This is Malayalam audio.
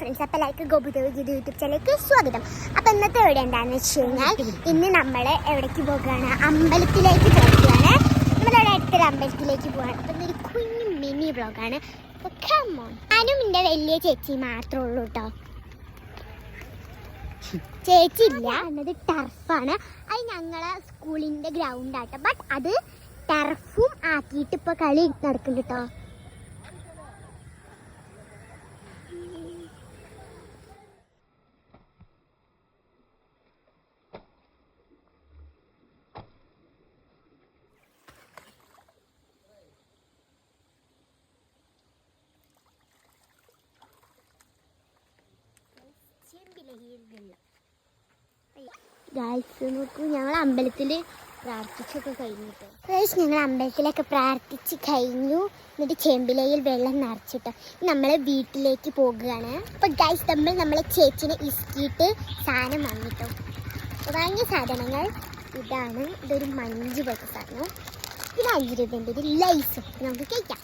ഫ്രണ്ട്സ്, അപ്പോൾ എല്ലാവർക്കും ഗോപുദേവ് യൂട്യൂബ് ചാനലിലേക്ക് സ്വാഗതം. അപ്പോൾ ഇന്നത്തെ വീഡിയോ എന്താണെന്ന് വെച്ച് കഴിഞ്ഞാൽ, ഇന്ന് നമ്മൾ എവിടേക്ക് പോകുകയാണ്? അമ്പലത്തിലേക്ക് പോകുകയാണ്. നമ്മളിവിടെ അടുത്തൊരു അമ്പലത്തിലേക്ക് പോവുകയാണ്. അപ്പോൾ ഇതൊരു കുഞ്ഞു മിനി വ്ളോഗാണ്. അപ്പോൾ ഞാനും എൻ്റെ വലിയ ചേച്ചി മാത്രമേ ഉള്ളൂ കേട്ടോ. ചേച്ചി ഇല്ല എന്നത് ടർഫാണ്. അത് ഞങ്ങളെ സ്കൂളിൻ്റെ ഗ്രൗണ്ടാട്ടോ. ബട്ട് അത് ടർഫും ആക്കിയിട്ട് ഇപ്പോൾ കളി നടക്കുന്നുണ്ട് കേട്ടോ. ഗായ്സ് നോക്കൂ, ഞങ്ങൾ അമ്പലത്തിൽ പ്രാർത്ഥിച്ചൊക്കെ കഴിഞ്ഞിട്ടോ. ഗായ്സ്, ഞങ്ങൾ അമ്പലത്തിലൊക്കെ പ്രാർത്ഥിച്ച് കഴിഞ്ഞു. എന്നിട്ട് ചെമ്പിലയിൽ വെള്ളം നിറച്ചിട്ടോ നമ്മൾ വീട്ടിലേക്ക് പോകുകയാണ്. അപ്പം ഗായ്സ്, നമ്മളെ ചേച്ചിനെ ഇസ്കിയിട്ട് സാധനം വാങ്ങിട്ടോ. വാങ്ങിയ സാധനങ്ങൾ ഇതാണ്. ഇതൊരു മഞ്ച് പോലത്തെ സാധനം. പിന്നെ 5 രൂപേൻ്റെ ഒരു ലൈസും നമുക്ക് കഴിക്കാം.